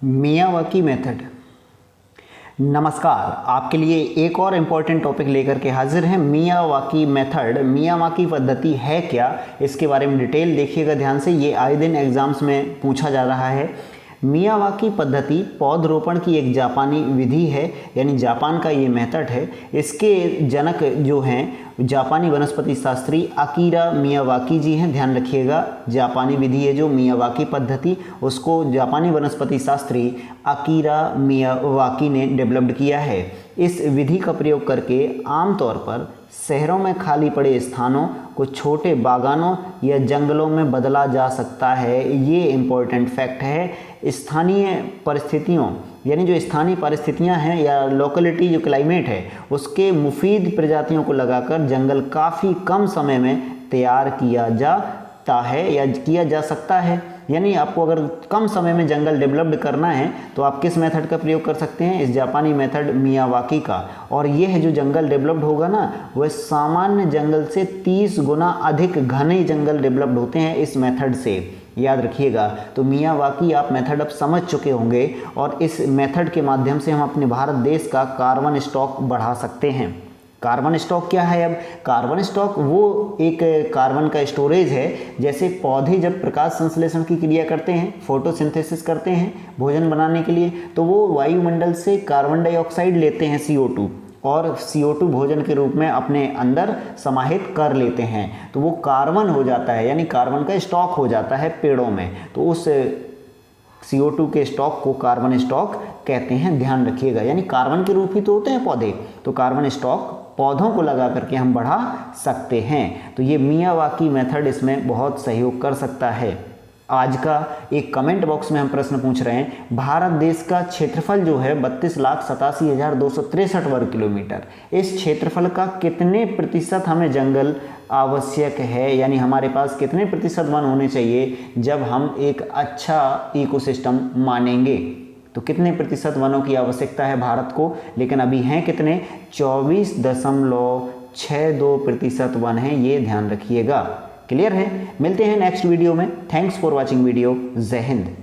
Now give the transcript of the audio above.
Miyawaki method. नमस्कार, आपके लिए एक और इम्पॉर्टेंट टॉपिक लेकर के हाजिर हैं। मियावाकी मेथड, मियावाकी पद्धति है क्या, इसके बारे में डिटेल देखिएगा ध्यान से। ये आए दिन एग्जाम्स में पूछा जा रहा है। मियावाकी पद्धति पौधरोपण की एक जापानी विधि है, यानी जापान का ये मेथड है। इसके जनक जो हैं जापानी वनस्पति शास्त्री अकीरा मियावाकी जी हैं। ध्यान रखिएगा, जापानी विधि है जो मियावाकी पद्धति, उसको जापानी वनस्पति शास्त्री अकीरा मियावाकी ने डेवलप्ड किया है। इस विधि का प्रयोग करके आमतौर पर शहरों में खाली पड़े स्थानों को छोटे बागानों या जंगलों में बदला जा सकता है। ये इम्पोर्टेंट फैक्ट है। स्थानीय परिस्थितियों, यानी जो स्थानीय परिस्थितियां हैं या लोकेलिटी जो क्लाइमेट है, उसके मुफीद प्रजातियों को लगाकर जंगल काफ़ी कम समय में तैयार किया जाता है या किया जा सकता है। यानी आपको अगर कम समय में जंगल डेवलप्ड करना है तो आप किस मेथड का प्रयोग कर सकते हैं? इस जापानी मेथड मियावाकी का। और ये है जो जंगल डेवलप्ड होगा ना, वह सामान्य जंगल से 30 गुना अधिक घने जंगल डेवलप्ड होते हैं इस मेथड से। याद रखिएगा। तो मियावाकी आप मेथड अब समझ चुके होंगे और इस मेथड के माध्यम से हम अपने भारत देश का कार्बन स्टॉक बढ़ा सकते हैं। कार्बन स्टॉक क्या है? अब कार्बन स्टॉक वो एक कार्बन का स्टोरेज है। जैसे पौधे जब प्रकाश संश्लेषण की क्रिया करते हैं, फोटोसिंथेसिस करते हैं भोजन बनाने के लिए, तो वो वायुमंडल से कार्बन डाइऑक्साइड लेते हैं CO2, और CO2 भोजन के रूप में अपने अंदर समाहित कर लेते हैं। तो वो कार्बन हो जाता है, यानी कार्बन का स्टॉक हो जाता है पेड़ों में। तो उस CO2 के स्टॉक को कार्बन स्टॉक कहते हैं। ध्यान रखिएगा, यानी कार्बन के रूप ही तो होते हैं पौधे, तो कार्बन स्टॉक पौधों को लगा करके हम बढ़ा सकते हैं। तो ये मियावाकी मेथड इसमें बहुत सहयोग कर सकता है। आज का एक कमेंट बॉक्स में हम प्रश्न पूछ रहे हैं, भारत देश का क्षेत्रफल जो है 32,87,263 वर्ग किलोमीटर, इस क्षेत्रफल का कितने प्रतिशत हमें जंगल आवश्यक है, यानी हमारे पास कितने प्रतिशत वन होने चाहिए जब हम एक अच्छा इकोसिस्टम मानेंगे। तो कितने प्रतिशत वनों की आवश्यकता है भारत को, लेकिन अभी हैं कितने? 24.62% वन है। ये ध्यान रखिएगा। क्लियर है? मिलते हैं नेक्स्ट वीडियो में। Thanks for watching video. जय हिंद।